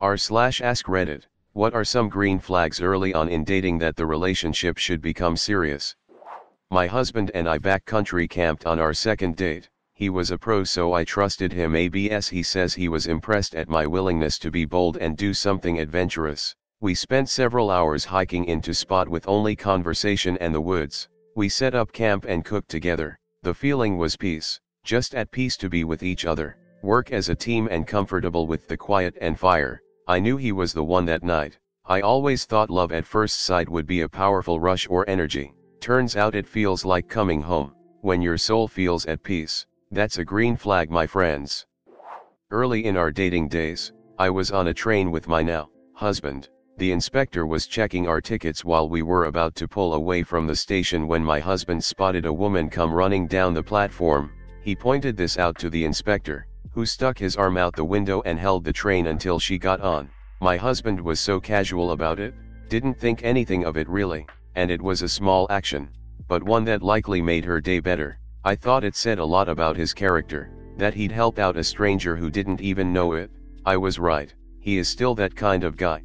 r/AskReddit, what are some green flags early on in dating that the relationship should become serious? My husband and I backcountry camped on our second date. He was a pro, so I trusted him. ABS he says he was impressed at my willingness to be bold and do something adventurous. We spent several hours hiking into spot with only conversation and the woods. We set up camp and cooked together. The feeling was peace, just at peace to be with each other, work as a team and comfortable with the quiet and fire. I knew he was the one that night. I always thought love at first sight would be a powerful rush or energy. Turns out it feels like coming home. When your soul feels at peace, that's a green flag, my friends. Early in our dating days, I was on a train with my now husband. The inspector was checking our tickets while we were about to pull away from the station when my husband spotted a woman come running down the platform. He pointed this out to the inspector, who stuck his arm out the window and held the train until she got on. My husband was so casual about it, didn't think anything of it really, and it was a small action, but one that likely made her day better. I thought it said a lot about his character, that he'd help out a stranger who didn't even know it. I was right, he is still that kind of guy.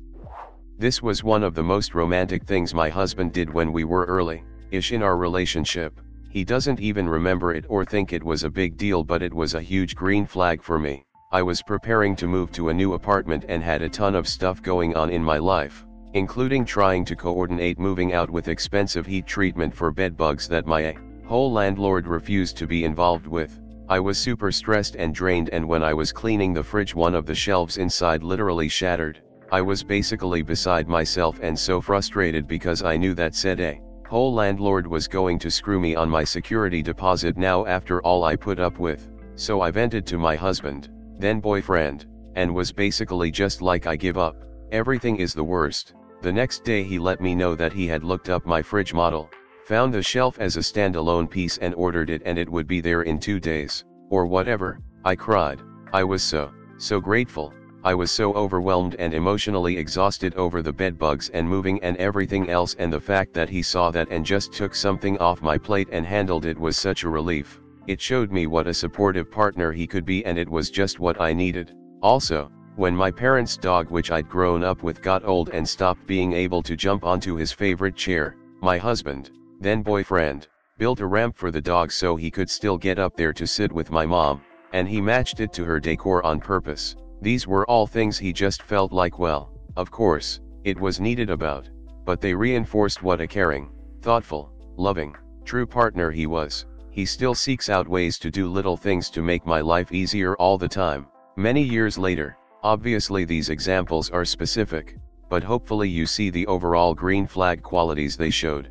This was one of the most romantic things my husband did when we were early-ish in our relationship. He doesn't even remember it or think it was a big deal, but it was a huge green flag for me. I was preparing to move to a new apartment and had a ton of stuff going on in my life, including trying to coordinate moving out with expensive heat treatment for bed bugs that my whole landlord refused to be involved with. I was super stressed and drained, and when I was cleaning the fridge, one of the shelves inside literally shattered. I was basically beside myself and so frustrated because I knew that said whole landlord was going to screw me on my security deposit now after all I put up with. So I vented to my husband, then boyfriend, and was basically just like, I give up, everything is the worst. The next day he let me know that he had looked up my fridge model, found the shelf as a standalone piece and ordered it, and it would be there in 2 days, or whatever. I cried. I was so grateful. I was so overwhelmed and emotionally exhausted over the bed bugs and moving and everything else, and the fact that he saw that and just took something off my plate and handled it was such a relief. It showed me what a supportive partner he could be, and it was just what I needed. Also, when my parents' dog, which I'd grown up with, got old and stopped being able to jump onto his favorite chair, my husband, then boyfriend, built a ramp for the dog so he could still get up there to sit with my mom, and he matched it to her decor on purpose. These were all things he just felt like, well, of course, it was needed about, but they reinforced what a caring, thoughtful, loving, true partner he was. He still seeks out ways to do little things to make my life easier all the time. Many years later, obviously these examples are specific, but hopefully you see the overall green flag qualities they showed.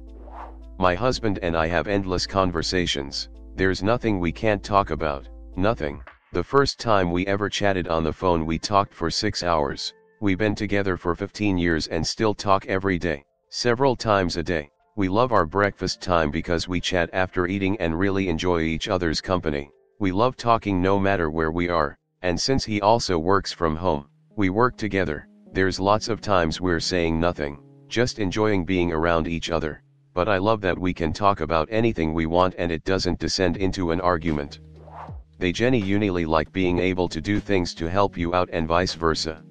My husband and I have endless conversations. There's nothing we can't talk about, nothing. The first time we ever chatted on the phone, we talked for 6 hours. We've been together for 15 years and still talk every day, several times a day. We love our breakfast time because we chat after eating and really enjoy each other's company. We love talking no matter where we are, and since he also works from home, we work together. There's lots of times we're saying nothing, just enjoying being around each other. But I love that we can talk about anything we want and it doesn't descend into an argument. They genuinely like being able to do things to help you out and vice versa.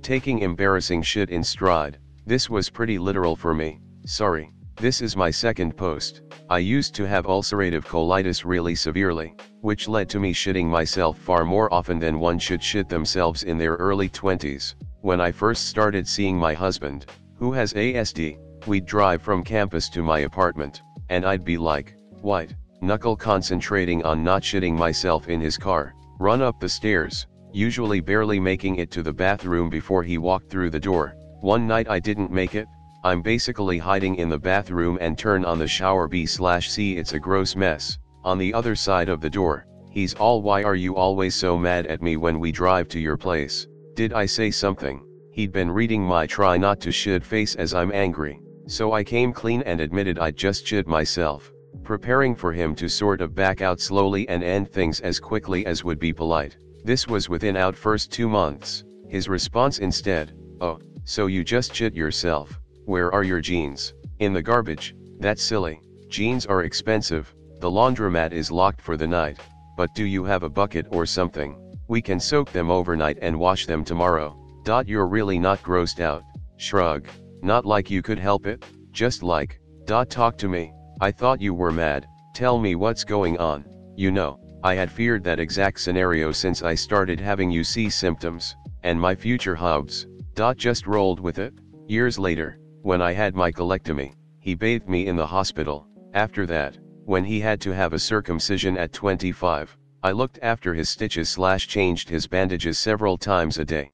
Taking embarrassing shit in stride. This was pretty literal for me. Sorry, this is my second post. I used to have ulcerative colitis really severely, which led to me shitting myself far more often than one should shit themselves in their early 20s. When I first started seeing my husband, who has ASD, we'd drive from campus to my apartment, and I'd be like, white knuckle concentrating on not shitting myself in his car, run up the stairs, usually barely making it to the bathroom before he walked through the door. One night I didn't make it. I'm basically hiding in the bathroom and turn on the shower B/C. It's a gross mess. On the other side of the door, he's all, why are you always so mad at me when we drive to your place? Did I say something? He'd been reading my try not to shit face as I'm angry, so I came clean and admitted I'd just shit myself, preparing for him to sort of back out slowly and end things as quickly as would be polite. This was within our first 2 months. His response instead, oh, so you just shit yourself? Where are your jeans? In the garbage. That's silly. Jeans are expensive. The laundromat is locked for the night. But do you have a bucket or something? We can soak them overnight and wash them tomorrow. You're really not grossed out. Shrug. Not like you could help it, just like. Talk to me. I thought you were mad. Tell me what's going on. You know, I had feared that exact scenario since I started having UC symptoms, and my future hubs. Just rolled with it. Years later, when I had my colectomy, he bathed me in the hospital. After that, when he had to have a circumcision at 25, I looked after his stitches / changed his bandages several times a day.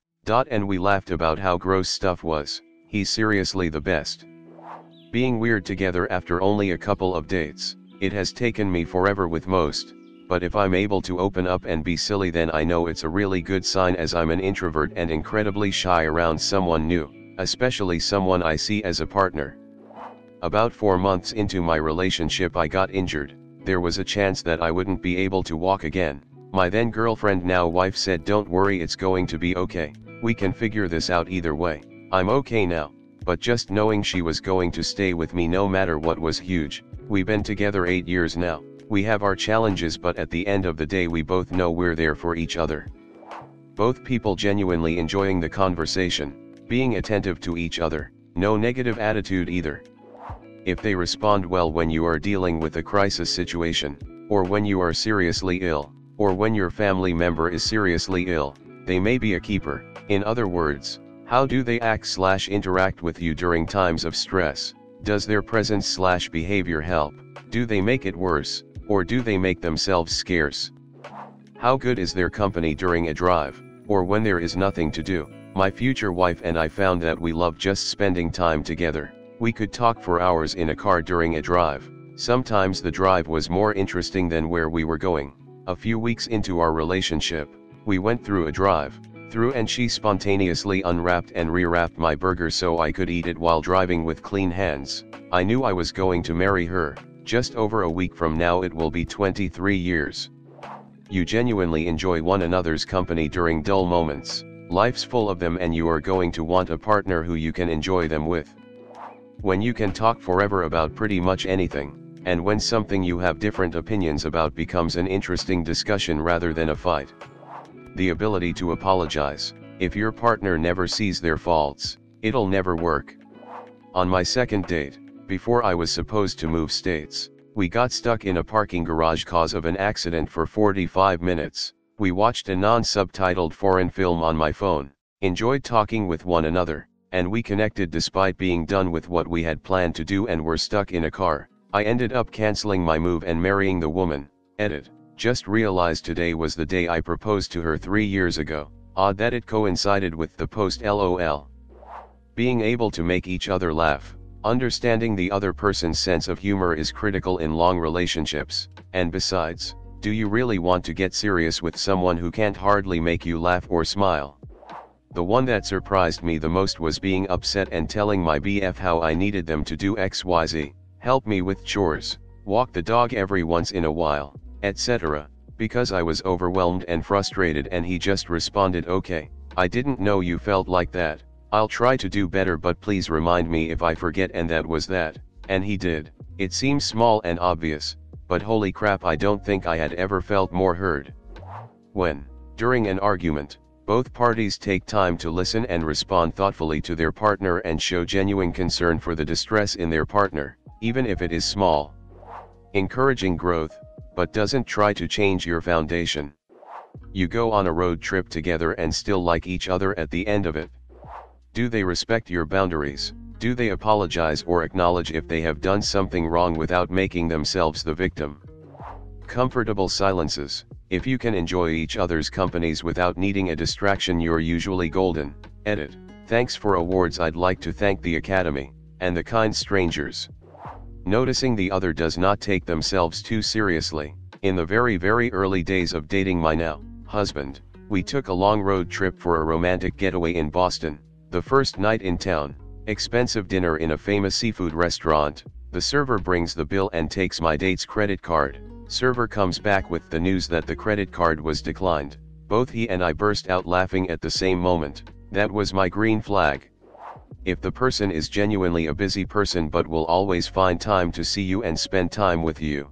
And we laughed about how gross stuff was. He's seriously the best. Being weird together after only a couple of dates, it has taken me forever with most, but if I'm able to open up and be silly, then I know it's a really good sign, as I'm an introvert and incredibly shy around someone new, especially someone I see as a partner. About 4 months into my relationship I got injured. There was a chance that I wouldn't be able to walk again. My then girlfriend, now wife, said, "Don't worry, it's going to be okay. We can figure this out either way." I'm okay now, but just knowing she was going to stay with me no matter what was huge. We've been together 8 years now. We have our challenges, but at the end of the day we both know we're there for each other. Both people genuinely enjoying the conversation, being attentive to each other, no negative attitude either. If they respond well when you are dealing with a crisis situation, or when you are seriously ill, or when your family member is seriously ill, they may be a keeper. In other words, how do they act / interact with you during times of stress? Does their presence / behavior help? Do they make it worse, or do they make themselves scarce? How good is their company during a drive, or when there is nothing to do? My future wife and I found that we love just spending time together. We could talk for hours in a car during a drive. Sometimes the drive was more interesting than where we were going. A few weeks into our relationship, we went through a drive, and she spontaneously unwrapped and rewrapped my burger so I could eat it while driving with clean hands. I knew I was going to marry her. Just over a week from now it will be 23 years. You genuinely enjoy one another's company during dull moments. Life's full of them, and you are going to want a partner who you can enjoy them with. When you can talk forever about pretty much anything, and when something you have different opinions about becomes an interesting discussion rather than a fight. The ability to apologize. If your partner never sees their faults, it'll never work. On my second date, before I was supposed to move states, we got stuck in a parking garage cause of an accident for 45 minutes. We watched a non-subtitled foreign film on my phone, enjoyed talking with one another, and we connected despite being done with what we had planned to do and were stuck in a car. I ended up canceling my move and marrying the woman. Edit. Just realized today was the day I proposed to her 3 years ago. Odd that it coincided with the post LOL. Being able to make each other laugh. Understanding the other person's sense of humor is critical in long relationships. And besides, do you really want to get serious with someone who can't hardly make you laugh or smile? The one that surprised me the most was being upset and telling my BF how I needed them to do XYZ, help me with chores, walk the dog every once in a while, etc., because I was overwhelmed and frustrated, and he just responded, "Okay, I didn't know you felt like that. I'll try to do better, but please remind me if I forget," and that was that. And he did. It seems small and obvious, but holy crap, I don't think I had ever felt more heard. When, during an argument, both parties take time to listen and respond thoughtfully to their partner and show genuine concern for the distress in their partner, even if it is small. Encouraging growth, but doesn't try to change your foundation. You go on a road trip together and still like each other at the end of it. Do they respect your boundaries? Do they apologize or acknowledge if they have done something wrong without making themselves the victim? Comfortable silences. If you can enjoy each other's companies without needing a distraction, you're usually golden. Edit. Thanks for awards. I'd like to thank the Academy, and the kind strangers. Noticing the other does not take themselves too seriously. In the very early days of dating my now husband, we took a long road trip for a romantic getaway in Boston. The first night in town, expensive dinner in a famous seafood restaurant. The server brings the bill and takes my date's credit card. Server comes back with the news that the credit card was declined. Both he and I burst out laughing at the same moment. That was my green flag. If the person is genuinely a busy person but will always find time to see you and spend time with you.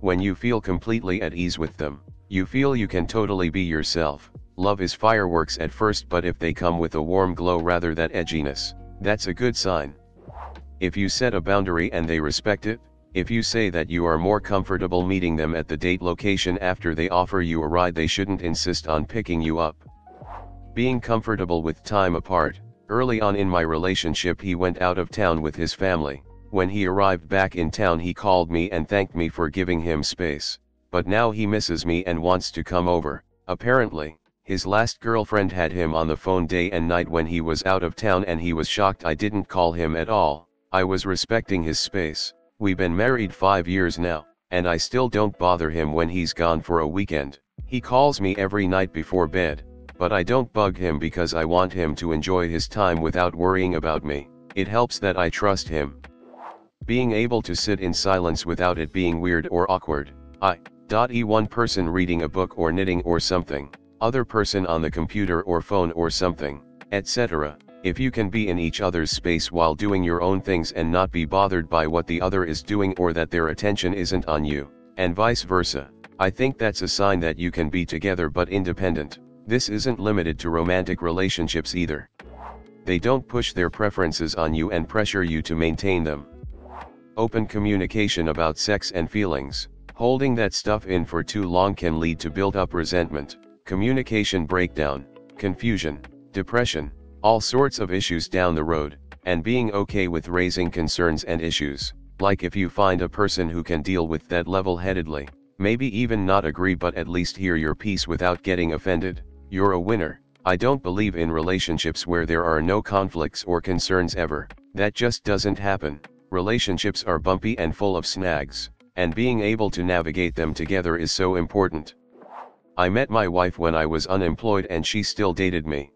When you feel completely at ease with them, you feel you can totally be yourself. Love is fireworks at first, but if they come with a warm glow rather than edginess, that's a good sign. If you set a boundary and they respect it, if you say that you are more comfortable meeting them at the date location after they offer you a ride, they shouldn't insist on picking you up. Being comfortable with time apart. Early on in my relationship, he went out of town with his family. When he arrived back in town, he called me and thanked me for giving him space. But now he misses me and wants to come over. Apparently, his last girlfriend had him on the phone day and night when he was out of town, and he was shocked I didn't call him at all. I was respecting his space. We've been married 5 years now, and I still don't bother him when he's gone for a weekend. He calls me every night before bed, but I don't bug him because I want him to enjoy his time without worrying about me. It helps that I trust him. Being able to sit in silence without it being weird or awkward. One person reading a book or knitting or something, other person on the computer or phone or something, etc. If you can be in each other's space while doing your own things and not be bothered by what the other is doing or that their attention isn't on you, and vice versa, I think that's a sign that you can be together but independent. This isn't limited to romantic relationships either. They don't push their preferences on you and pressure you to maintain them. Open communication about sex and feelings. Holding that stuff in for too long can lead to built-up resentment, communication breakdown, confusion, depression, all sorts of issues down the road, and being okay with raising concerns and issues. Like if you find a person who can deal with that level-headedly, maybe even not agree but at least hear your piece without getting offended, you're a winner. I don't believe in relationships where there are no conflicts or concerns ever. That just doesn't happen. Relationships are bumpy and full of snags, and being able to navigate them together is so important. I met my wife when I was unemployed and she still dated me.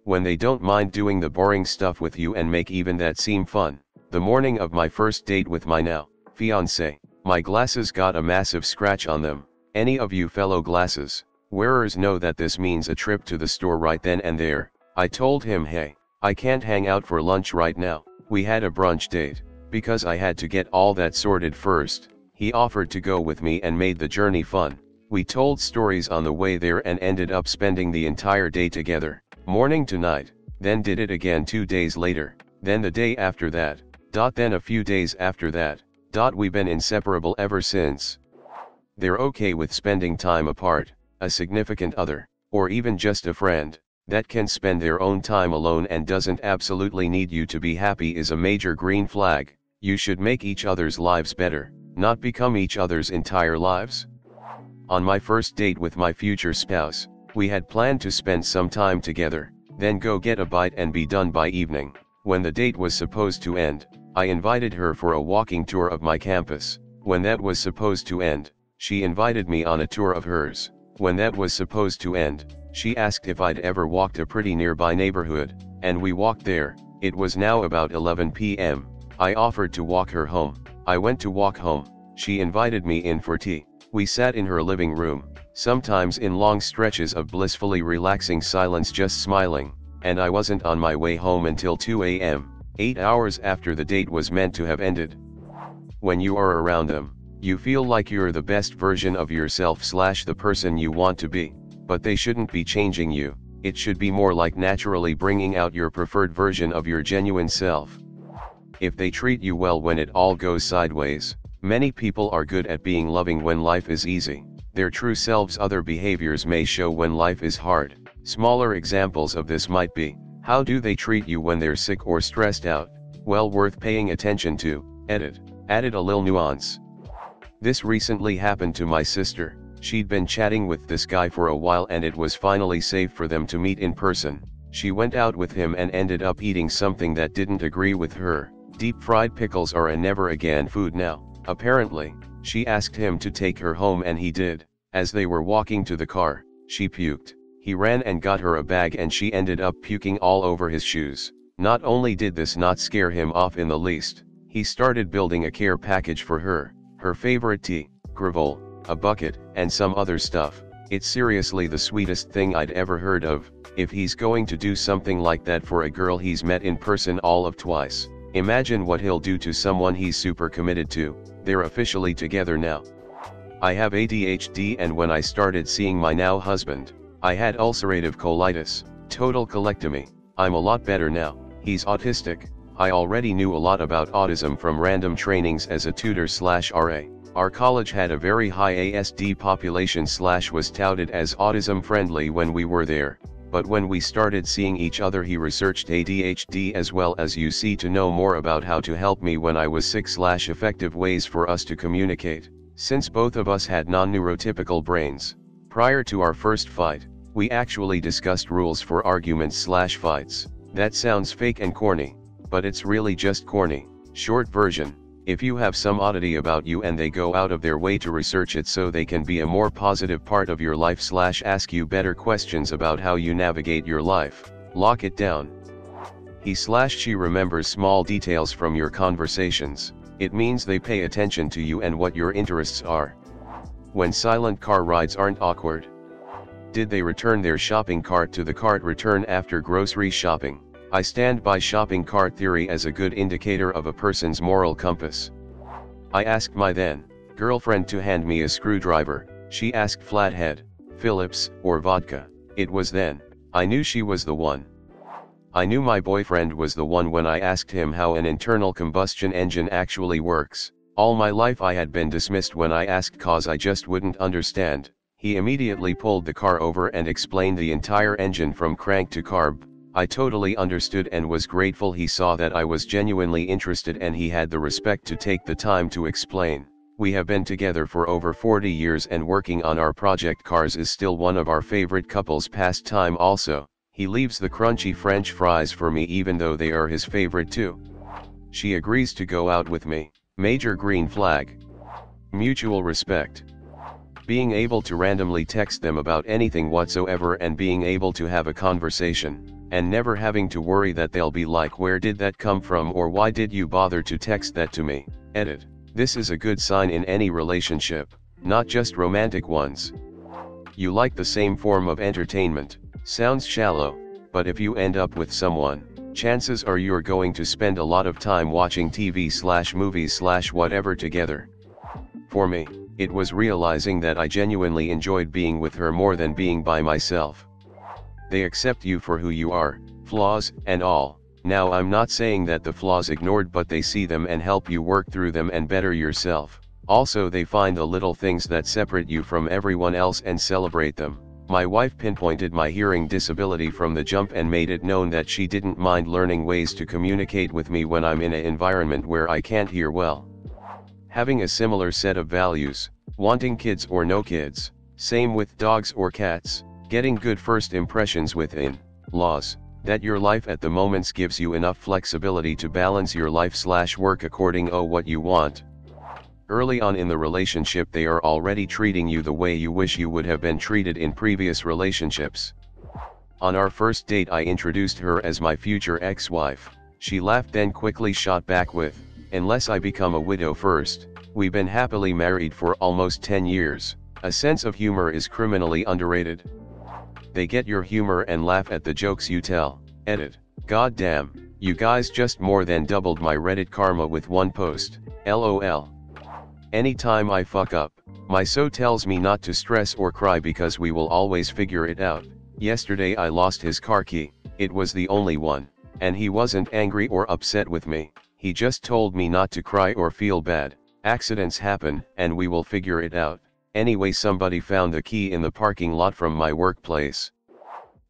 When they don't mind doing the boring stuff with you and make even that seem fun. The morning of my first date with my now fiancé, my glasses got a massive scratch on them. Any of you fellow glasses wearers know that this means a trip to the store right then and there. I told him, hey, I can't hang out for lunch right now. We had a brunch date. Because I had to get all that sorted first, he offered to go with me and made the journey fun. We told stories on the way there and ended up spending the entire day together, morning to night, then did it again 2 days later, then the day after that, then a few days after that, we've been inseparable ever since. They're okay with spending time apart. A significant other, or even just a friend, that can spend their own time alone and doesn't absolutely need you to be happy is a major green flag. You should make each other's lives better, not become each other's entire lives. On my first date with my future spouse, we had planned to spend some time together, then go get a bite and be done by evening. When the date was supposed to end, I invited her for a walking tour of my campus. When that was supposed to end, she invited me on a tour of hers. When that was supposed to end, she asked if I'd ever walked a pretty nearby neighborhood, and we walked there. It was now about 11 p.m. I offered to walk her home. I went to walk home. She invited me in for tea. We sat in her living room, sometimes in long stretches of blissfully relaxing silence, just smiling, and I wasn't on my way home until 2 a.m., 8 hours after the date was meant to have ended. When you are around them, you feel like you're the best version of yourself / the person you want to be, but they shouldn't be changing you. It should be more like naturally bringing out your preferred version of your genuine self. If they treat you well when it all goes sideways, many people are good at being loving when life is easy. Their true selves' other behaviors may show when life is hard. Smaller examples of this might be, how do they treat you when they're sick or stressed out? Well worth paying attention to. Added a little nuance. This recently happened to my sister. She'd been chatting with this guy for a while and it was finally safe for them to meet in person. She went out with him and ended up eating something that didn't agree with her. Deep fried pickles are a never again food now. Apparently, she asked him to take her home and he did. As they were walking to the car, she puked. He ran and got her a bag and she ended up puking all over his shoes. Not only did this not scare him off in the least, he started building a care package for her. Her favorite tea, Gravol, a bucket, and some other stuff. It's seriously the sweetest thing I'd ever heard of. If he's going to do something like that for a girl he's met in person all of twice, imagine what he'll do to someone he's super committed to. They're officially together now. I have ADHD and when I started seeing my now husband, I had ulcerative colitis, total colectomy. I'm a lot better now. He's autistic. I already knew a lot about autism from random trainings as a tutor/RA. Our college had a very high ASD population/ was touted as autism friendly when we were there, but when we started seeing each other he researched ADHD as well as UC to know more about how to help me when I was sick/ effective ways for us to communicate, since both of us had non-neurotypical brains. Prior to our first fight, we actually discussed rules for arguments/ fights. That sounds fake and corny, but it's really just corny. Short version: if you have some oddity about you and they go out of their way to research it so they can be a more positive part of your life / ask you better questions about how you navigate your life, lock it down. He/she remembers small details from your conversations. It means they pay attention to you and what your interests are. When silent car rides aren't awkward. Did they return their shopping cart to the cart return after grocery shopping? I stand by shopping cart theory as a good indicator of a person's moral compass. I asked my then girlfriend to hand me a screwdriver. She asked flathead, Phillips, or vodka. It was then I knew she was the one. I knew my boyfriend was the one when I asked him how an internal combustion engine actually works. All my life I had been dismissed when I asked cause I just wouldn't understand. He immediately pulled the car over and explained the entire engine from crank to carb. I totally understood and was grateful he saw that I was genuinely interested and he had the respect to take the time to explain. We have been together for over 40 years and working on our project cars is still one of our favorite couples pastime also. He leaves the crunchy French fries for me even though they are his favorite too. She agrees to go out with me. Major green flag. Mutual respect. Being able to randomly text them about anything whatsoever and being able to have a conversation, and never having to worry that they'll be like, where did that come from, or why did you bother to text that to me? Edit. This is a good sign in any relationship, not just romantic ones. You like the same form of entertainment. Sounds shallow, but if you end up with someone, chances are you're going to spend a lot of time watching TV/movies/ whatever together. For me, it was realizing that I genuinely enjoyed being with her more than being by myself. They accept you for who you are, flaws and all. Now I'm not saying that the flaws ignored, but they see them and help you work through them and better yourself. Also they find the little things that separate you from everyone else and celebrate them. My wife pinpointed my hearing disability from the jump and made it known that she didn't mind learning ways to communicate with me when I'm in an environment where I can't hear well. Having a similar set of values, wanting kids or no kids, same with dogs or cats, getting good first impressions with in-laws, that your life at the moments gives you enough flexibility to balance your life/work according to what you want. Early on in the relationship they are already treating you the way you wish you would have been treated in previous relationships. On our first date I introduced her as my future ex-wife. She laughed then quickly shot back with, unless I become a widow first. We've been happily married for almost 10 years. A sense of humor is criminally underrated. They get your humor and laugh at the jokes you tell. Edit. God damn, you guys just more than doubled my Reddit karma with one post. LOL. Anytime I fuck up, my soul tells me not to stress or cry because we will always figure it out. Yesterday I lost his car key. It was the only one, and he wasn't angry or upset with me. He just told me not to cry or feel bad. Accidents happen, and we will figure it out. Anyway, somebody found the key in the parking lot from my workplace.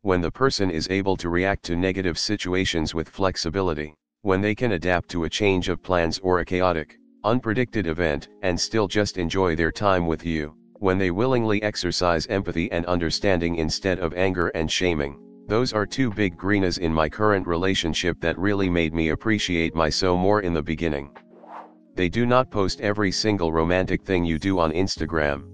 When the person is able to react to negative situations with flexibility, when they can adapt to a change of plans or a chaotic, unpredicted event and still just enjoy their time with you, when they willingly exercise empathy and understanding instead of anger and shaming. Those are two big greenas in my current relationship that really made me appreciate my so more in the beginning. They do not post every single romantic thing you do on Instagram.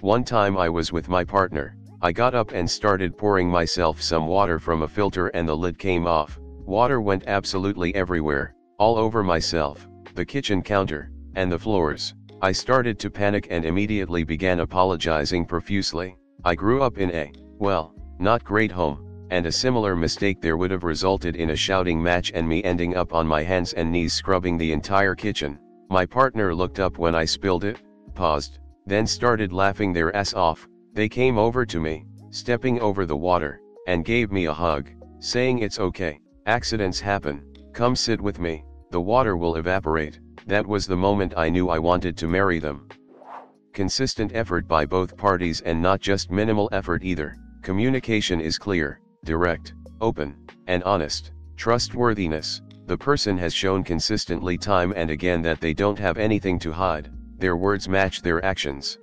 One time I was with my partner. I got up and started pouring myself some water from a filter and the lid came off. Water went absolutely everywhere, all over myself, the kitchen counter, and the floors. I started to panic and immediately began apologizing profusely. I grew up in a, well, not great home, and a similar mistake there would have resulted in a shouting match and me ending up on my hands and knees scrubbing the entire kitchen. My partner looked up when I spilled it, paused, then started laughing their ass off. They came over to me, stepping over the water, and gave me a hug, saying it's okay, accidents happen, come sit with me, the water will evaporate. That was the moment I knew I wanted to marry them. Consistent effort by both parties, and not just minimal effort either. Communication is clear, direct, open, and honest. Trustworthiness. The person has shown consistently time and again that they don't have anything to hide. Their words match their actions.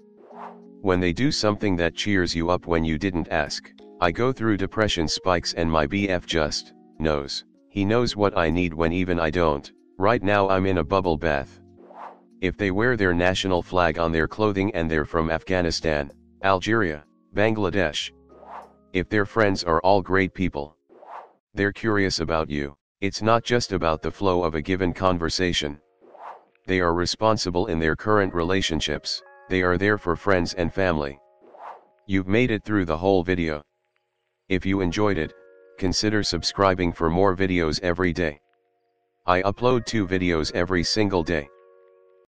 When they do something that cheers you up when you didn't ask. I go through depression spikes and my BF just knows. He knows what I need when even I don't. Right now I'm in a bubble bath. If they wear their national flag on their clothing and they're from Afghanistan, Algeria, Bangladesh. If their friends are all great people. They're curious about you. It's not just about the flow of a given conversation. They are responsible in their current relationships. They are there for friends and family. You've made it through the whole video. If you enjoyed it, consider subscribing for more videos every day. I upload 2 videos every single day.